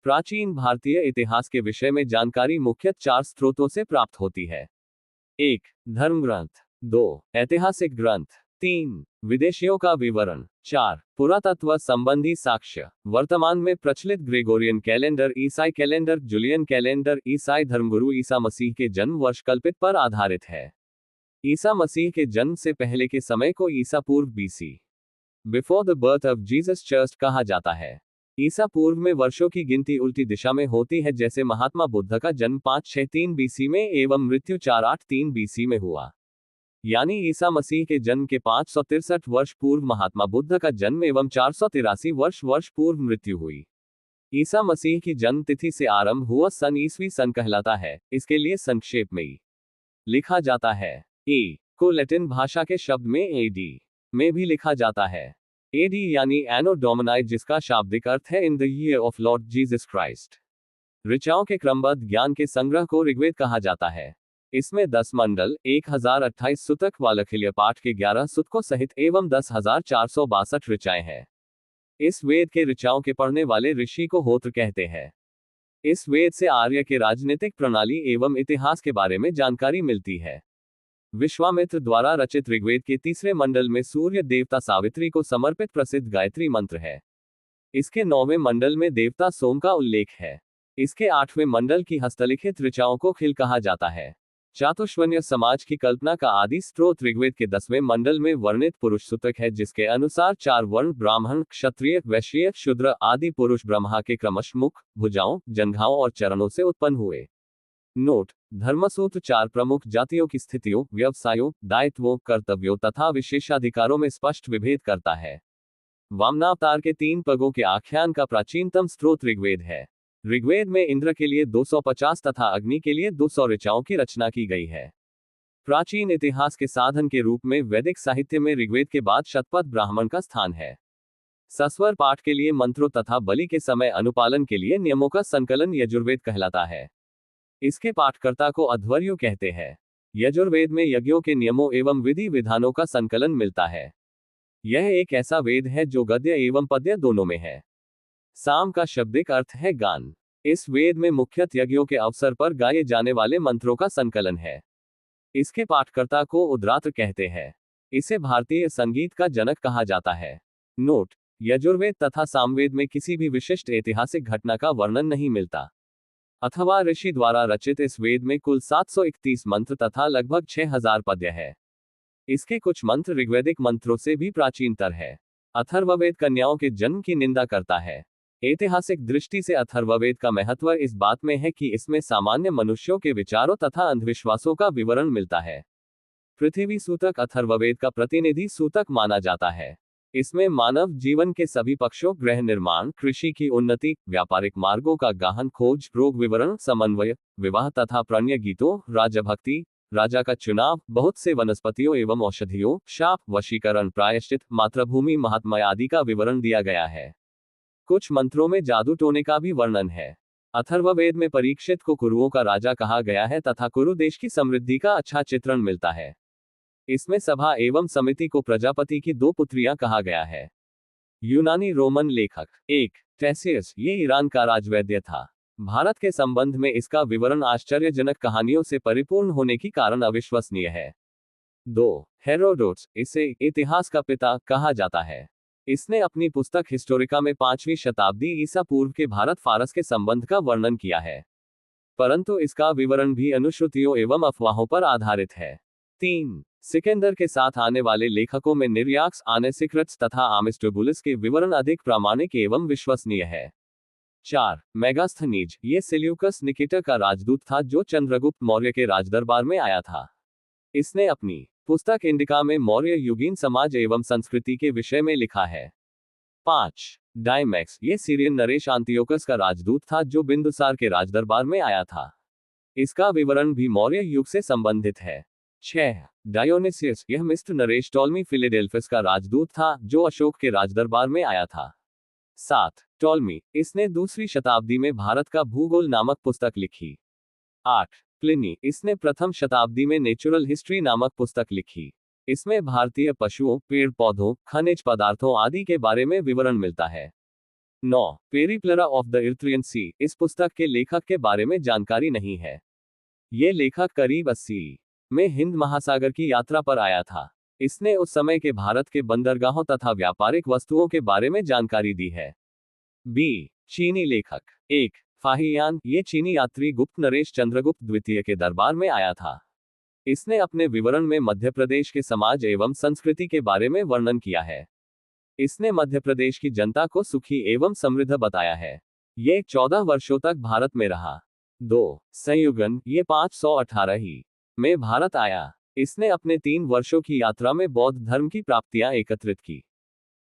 प्राचीन भारतीय इतिहास के विषय में जानकारी मुख्यतः 4 स्रोतों से प्राप्त होती है। 1. धर्म ग्रंथ। 2. ऐतिहासिक ग्रंथ। 3. विदेशियों का विवरण। 4. पुरातत्व संबंधी साक्ष्य। वर्तमान में प्रचलित ग्रेगोरियन कैलेंडर, ईसाई कैलेंडर, जूलियन कैलेंडर ईसाई धर्मगुरु ईसा मसीह के जन्म वर्ष कल्पित पर आधारित है। ईसा मसीह के जन्म से पहले के समय को ईसा पूर्व BC, before the birth of Jesus church कहा जाता है। ईसा पूर्व में वर्षों की गिनती उल्टी दिशा में होती है, जैसे महात्मा बुद्ध का जन्म 563 बीसी में एवं मृत्यु 483 बीसी में हुआ। यानी ईसा मसीह के जन्म के 563 वर्ष पूर्व महात्मा बुद्ध का जन्म एवं 483 वर्ष पूर्व मृत्यु हुई। ईसा मसीह की जन्म तिथि से आरंभ हुआ सन ईसवी सन कहलाता है। इसके लिए संक्षेप में लिखा जाता है। ए को लैटिन भाषा के शब्द में एडी में भी लिखा जाता है। एडी यानी एनो डोमिनी, जिसका शाब्दिक अर्थ है in the year of Lord Jesus Christ. ऋचाओं के क्रमबद्ध ज्ञान के संग्रह को ऋग्वेद कहा जाता है। इसमें 10 मंडल, 1028 सुतक वालखिल्य पाठ के 11 सुतकों सहित एवं 10,462 ऋचाएं हैं। इस वेद के ऋचाओं के पढ़ने वाले ऋषि को होत्र कहते हैं। इस वेद से आर्य के राजनीतिक प्रणाली एवं इतिहास के बारे में जानकारी मिलती है। विश्वामित्र द्वारा रचित ऋग्वेद के 3 मंडल में सूर्य देवता सावित्री को समर्पित प्रसिद्ध गायत्री मंत्र है। इसके 9वें मंडल में देवता सोम का उल्लेख है। इसके 8वें मंडल की हस्तलिखित ऋचाओं को खिल कहा जाता है। चातुष्वन्य समाज की कल्पना का आदि स्रोत ऋग्वेद के 10वें मंडल में वर्णित पुरुष सूतक है, जिसके अनुसार 4 वर्ण ब्राह्मण, क्षत्रिय, वैश्य, शूद्र आदि पुरुष ब्रह्मा के क्रमश मुख, भुजाओं, जंघाओं और चरणों से उत्पन्न हुए। नोट: धर्मसूत्र 4 प्रमुख जातियों की स्थितियों, व्यवसायों, दायित्वों, कर्तव्यों तथा विशेषाधिकारों में स्पष्ट विभेद करता है। वामनावतार के 3 पगों के आख्यान का प्राचीनतम स्रोत ऋग्वेद है। ऋग्वेद में इंद्र के लिए 250 तथा अग्नि के लिए 200 ऋचाओं की रचना की गई है। प्राचीन इतिहास के साधन के रूप में वैदिक साहित्य में ऋग्वेद के बाद शतपथ ब्राह्मण का स्थान है। सस्वर पाठ के लिए मंत्रों तथा बलि के समय अनुपालन के लिए नियमों का संकलन यजुर्वेद कहलाता है। इसके पाठकर्ता को अध्वर्यु कहते हैं। यजुर्वेद में यज्ञों के नियमों एवं विधि विधानों का संकलन मिलता है। यह एक ऐसा वेद है जो गद्य एवं पद्य दोनों में है। साम का शाब्दिक अर्थ है गान। इस वेद में मुख्यतः यज्ञों के अवसर पर गाए जाने वाले मंत्रों का संकलन है। इसके पाठकर्ता को उद्रात्र कहते हैं। इसे भारतीय संगीत का जनक कहा जाता है। नोट: यजुर्वेद तथा सामवेद में किसी भी विशिष्ट ऐतिहासिक घटना का वर्णन नहीं मिलता। अथवा ऋषि द्वारा रचित इस वेद में कुल 731 मंत्र तथा लगभग 6000 पद्य है। इसके कुछ मंत्र ऋग्वैदिक मंत्रों से भी प्राचीनतर है। अथर्ववेद कन्याओं के जन्म की निंदा करता है। ऐतिहासिक दृष्टि से अथर्ववेद का महत्व इस बात में है कि इसमें सामान्य मनुष्यों के विचारों तथा अंधविश्वासों का विवरण मिलता है। पृथ्वी सूतक अथर्ववेद का प्रतिनिधि सूतक माना जाता है। इसमें मानव जीवन के सभी पक्षों, गृह निर्माण, कृषि की उन्नति, व्यापारिक मार्गों का गहन खोज, रोग विवरण, समन्वय, विवाह तथा प्रणय गीतों, राजभक्ति, राजा का चुनाव, बहुत से वनस्पतियों एवं औषधियों, शाप, वशीकरण, प्रायश्चित, मातृभूमि महात्म्य आदि का विवरण दिया गया है। कुछ मंत्रों में जादू टोने का भी वर्णन है। अथर्ववेद में परीक्षित को कुरुओं का राजा कहा गया है तथा कुरु देश की समृद्धि का अच्छा चित्रण मिलता है। इसमें सभा एवं समिति को प्रजापति की 2 पुत्रियां कहा गया है। यूनानी रोमन लेखक 1. टेसियस, ये ईरान का राजवैद्य था। भारत के संबंध में इसका विवरण आश्चर्यजनक कहानियों से परिपूर्ण होने के कारण अविश्वसनीय है। 2. हेरोडोटस, इसे इतिहास का पिता कहा जाता है। इसने अपनी पुस्तक हिस्टोरिका में 5वीं शताब्दी ईसा पूर्व के भारत फारस के संबंध का वर्णन किया है, परंतु इसका विवरण भी अनुश्रुतियों एवं अफवाहों पर आधारित है। 3. सिकंदर के साथ आने वाले लेखकों में निर्याक्स, आनेसिक्रट्स तथा आमिस्टोबुलस के विवरण अधिक प्रामाणिक एवं विश्वसनीय है। 4. मेगास्थनीज, ये सेल्यूकस निकेटर का राजदूत था जो चंद्रगुप्त मौर्य के राजदरबार में आया था। इसने अपनी पुस्तक इंडिका में मौर्य युगीन समाज एवं संस्कृति के विषय में लिखा है। 5. डायमैक्स, ये सीरियन नरेश अंतियोकस का राजदूत था जो बिंदुसार के राजदरबार में आया था। इसका विवरण भी मौर्य युग से संबंधित है। 6. डायोनिसियस, यह मिस्र नरेश टॉलमी फिलेडेल्फस का राजदूत था जो अशोक के राजदरबार में आया था। 7. टॉलमी, इसने 2वीं शताब्दी में भारत का भूगोल नामक पुस्तक लिखी। 8. प्लिनी, इसने प्रथम शताब्दी में नेचुरल हिस्ट्री नामक पुस्तक लिखी। इसमें भारतीय पशुओं, पेड़ पौधों, खनिज पदार्थों आदि के बारे में विवरण मिलता है। 9. पेरिप्लरा ऑफ द इरिथ्रियन सी. इस पुस्तक के लेखक के बारे में जानकारी नहीं है। ये लेखक करीब 80 में हिंद महासागर की यात्रा पर आया था। इसने उस समय के भारत के बंदरगाहों तथा व्यापारिक वस्तुओं के बारे में जानकारी दी है। बी. चीनी लेखक. 1. फाहियान. ये चीनी यात्री गुप्त नरेश चंद्रगुप्त द्वितीय के दरबार में आया था। इसने अपने विवरण में मध्य प्रदेश के समाज एवं संस्कृति के बारे में वर्णन किया है। इसने मध्य प्रदेश की जनता को सुखी एवं समृद्ध बताया है। ये 14 वर्षों तक भारत में रहा। 2. संयुगन. ये 518 ही में भारत आया। इसने अपने 3 वर्षों की यात्रा में बौद्ध धर्म की प्राप्तियां एकत्रित की।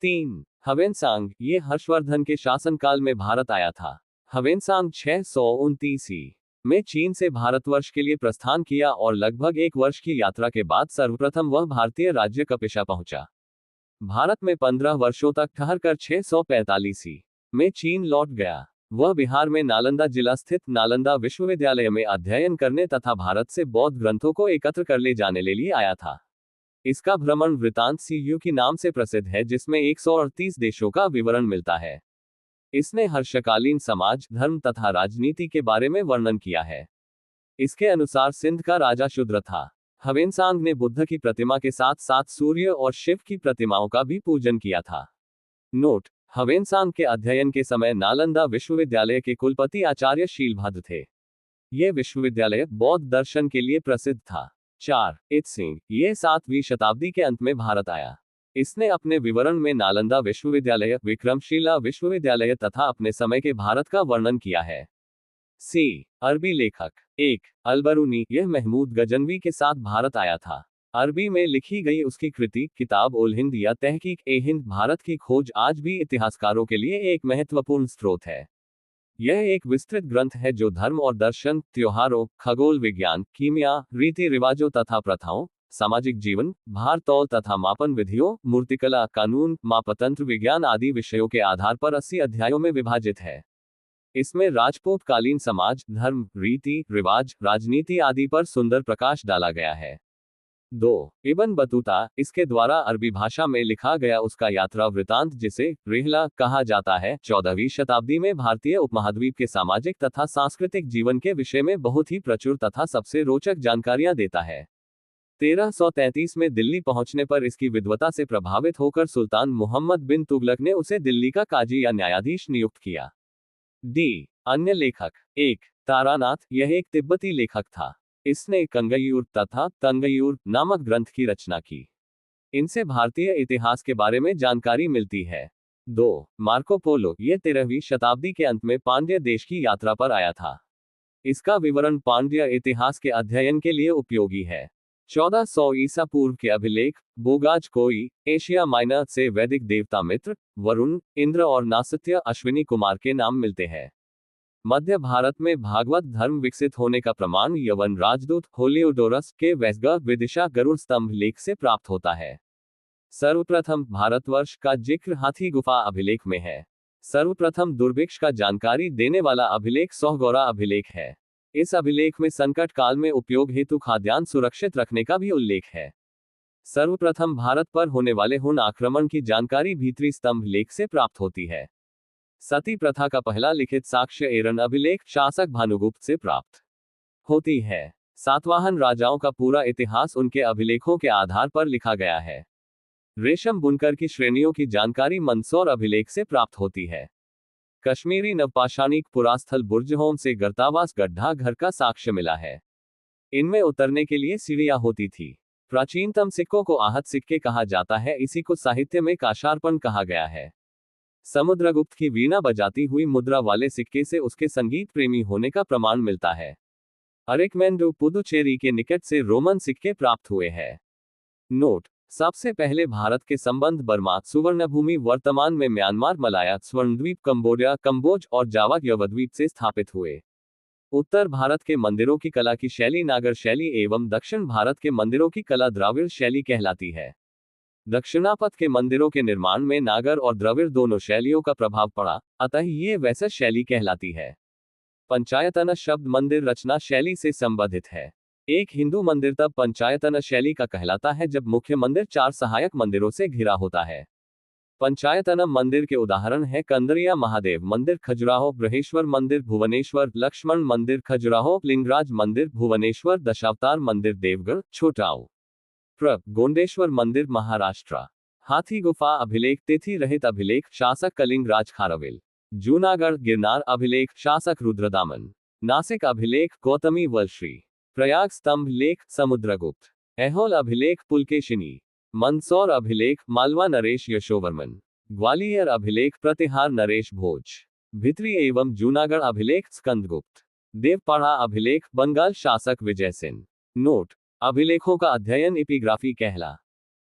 3. ह्वेनसांग. ये हर्षवर्धन के शासनकाल में भारत आया था। ह्वेनसांग 629 में चीन से भारतवर्ष के लिए प्रस्थान किया और लगभग 1 वर्ष की यात्रा के बाद सर्वप्रथम वह भारतीय राज्य कपिशा पहुंचा। भारत में 15 वर्षों तक ठहरकर 645 में चीन लौट गया। वह बिहार में नालंदा जिला स्थित नालंदा विश्वविद्यालय में अध्ययन करने तथा भारत से बौद्ध ग्रंथों को एकत्र कर ले जाने ले लिए आया था। इसका भ्रमण वृतांत CU के नाम से प्रसिद्ध है, जिसमें 138 देशों का विवरण मिलता है। इसने हर्षकालीन समाज, धर्म तथा राजनीति के बारे में वर्णन किया है। इसके अनुसार सिंध का राजा शूद्र था। ह्वेनसांग ने बुद्ध की प्रतिमा के साथ साथ सूर्य और शिव की प्रतिमाओं का भी पूजन किया था। नोट: ह्वेनसांग के अध्ययन के समय नालंदा विश्वविद्यालय के कुलपति आचार्य शीलभद्र थे। यह विश्वविद्यालय बौद्ध दर्शन के लिए प्रसिद्ध था। 4. इत्सिंग. ये 7वीं शताब्दी के अंत में भारत आया। इसने अपने विवरण में नालंदा विश्वविद्यालय, विक्रमशिला विश्वविद्यालय तथा अपने समय के भारत का वर्णन किया है। सी. अरबी लेखक. 1. अलबरूनी. यह महमूद गजनवी के साथ भारत आया था। अरबी में लिखी गई उसकी कृति किताब उल हिंद या तहकीक-ए-हिंद भारत की खोज आज भी इतिहासकारों के लिए एक महत्वपूर्ण स्रोत है। यह एक विस्तृत ग्रंथ है जो धर्म और दर्शन, त्योहारों, खगोल विज्ञान, कीमिया, रीति रिवाजों तथा प्रथाओं, सामाजिक जीवन, भार तौल तथा मापन विधियों, मूर्तिकला, कानून, मापतंत्र विज्ञान आदि विषयों के आधार पर 80 अध्यायों में विभाजित है। इसमें राजपूत कालीन समाज, धर्म, रीति रिवाज, राजनीति आदि पर सुंदर प्रकाश डाला गया है। 2. Ibn Battuta. इसके द्वारा अरबी भाषा में लिखा गया उसका यात्रा वृतांत, जिसे रिहला कहा जाता है, 14वीं शताब्दी में भारतीय उपमहाद्वीप के सामाजिक तथा सांस्कृतिक जीवन के विषय में बहुत ही प्रचुर तथा सबसे रोचक जानकारियां देता है। 1333 में दिल्ली पहुंचने पर इसकी विद्वता से प्रभावित होकर सुल्तान मुहम्मद बिन तुगलक ने उसे दिल्ली का काजी या न्यायाधीश नियुक्त किया। डी. अन्य लेखक. 1. तारानाथ. यह एक तिब्बती लेखक था। इसने कंगयूर तथा तंगयूर नामक ग्रंथ की रचना की। इनसे भारतीय इतिहास के बारे में जानकारी मिलती है। 2. Marco Polo. यह 13वीं शताब्दी के अंत में पांड्य देश की यात्रा पर आया था। इसका विवरण पांड्य इतिहास के अध्ययन के लिए उपयोगी है। 1400 ईसा पूर्व के अभिलेख बोगाज कोई, एशिया माइनर से वैदिक देवता मित्र, वरुण, इंद्र और नासत्य अश्विनी कुमार के नाम मिलते हैं। मध्य भारत में भागवत धर्म विकसित होने का प्रमाण यवन राजदूत होलियोडोरस के वैसगा विदिशा गरुड़ स्तंभ लेख से प्राप्त होता है। सर्वप्रथम भारतवर्ष का जिक्र हाथी गुफा अभिलेख में है। सर्वप्रथम दुर्भिक्ष का जानकारी देने वाला अभिलेख सोहगौरा अभिलेख है। इस अभिलेख में संकट काल में उपयोग हेतु खाद्यान्न सुरक्षित रखने का भी उल्लेख है। सर्वप्रथम भारत पर होने वाले हुन आक्रमण की जानकारी भीतरी स्तंभ लेख से प्राप्त होती है। सती प्रथा का पहला लिखित साक्ष्य एरन अभिलेख शासक भानुगुप्त से प्राप्त होती है। सातवाहन राजाओं का पूरा इतिहास उनके अभिलेखों के आधार पर लिखा गया है। रेशम बुनकर की श्रेणियों की जानकारी मंदसौर अभिलेख से प्राप्त होती है। कश्मीरी नवपाषाणिक पुरास्थल बुर्जहोम से गर्तावास गड्ढा घर का साक्ष्य मिला है। इनमें उतरने के लिए सीढ़ियां होती थी। प्राचीनतम सिक्कों को आहत सिक्के कहा जाता है। इसी को साहित्य में काशार्पण कहा गया है। समुद्रगुप्त की वीणा बजाती हुई मुद्रा वाले सिक्के से उसके संगीत प्रेमी होने का प्रमाण मिलता है। अरिकमेंडो पुदुचेरी के निकट से रोमन सिक्के प्राप्त हुए हैं। नोट: सबसे पहले भारत के संबंध बर्मा, सुवर्णभूमि वर्तमान में म्यांमार, मलाया, स्वर्णद्वीप, कंबोडिया, कंबोज और जावा यवद्वीप से स्थापित हुए। उत्तर भारत के मंदिरों की कला की शैली नागर शैली एवं दक्षिण भारत के मंदिरों की कला द्राविड़ शैली कहलाती है। दक्षिणापथ के मंदिरों के निर्माण में नागर और द्रविड़ दोनों शैलियों का प्रभाव पड़ा, अतः ये वैसा शैली कहलाती है। पंचायतन शब्द मंदिर रचना शैली से संबंधित है। एक हिंदू मंदिर तब पंचायतन शैली का कहलाता है जब मुख्य मंदिर 4 सहायक मंदिरों से घिरा होता है। पंचायतनम मंदिर के उदाहरण है कंदरिया महादेव मंदिर खजुराहो, ब्रहेश्वर मंदिर भुवनेश्वर, लक्ष्मण मंदिर खजुराहो, लिंगराज मंदिर भुवनेश्वर, दशावतार मंदिर देवगढ़ छोटाऊ, गोंडेश्वर मंदिर महाराष्ट्र, हाथी गुफा अभिलेख, तिथि रहित अभिलेख शासक कलिंग राज खारवेल, जूनागढ़ गिरनार अभिलेख शासक रुद्रदामन, नासिक अभिलेख गौतमी वर्षी, प्रयाग स्तंभ लेख समुद्रगुप्त, ऐहोल अभिलेख पुलकेशिनी, मंदसौर अभिलेख मालवा नरेश यशोवर्मन, ग्वालियर अभिलेख प्रतिहार नरेश भोज, भित्री एवं जूनागढ़ अभिलेख स्कंदगुप्त, देवपाड़ा अभिलेख बंगाल शासक विजय सेन। नोट: अभिलेखों का अध्ययन एपिग्राफी कहला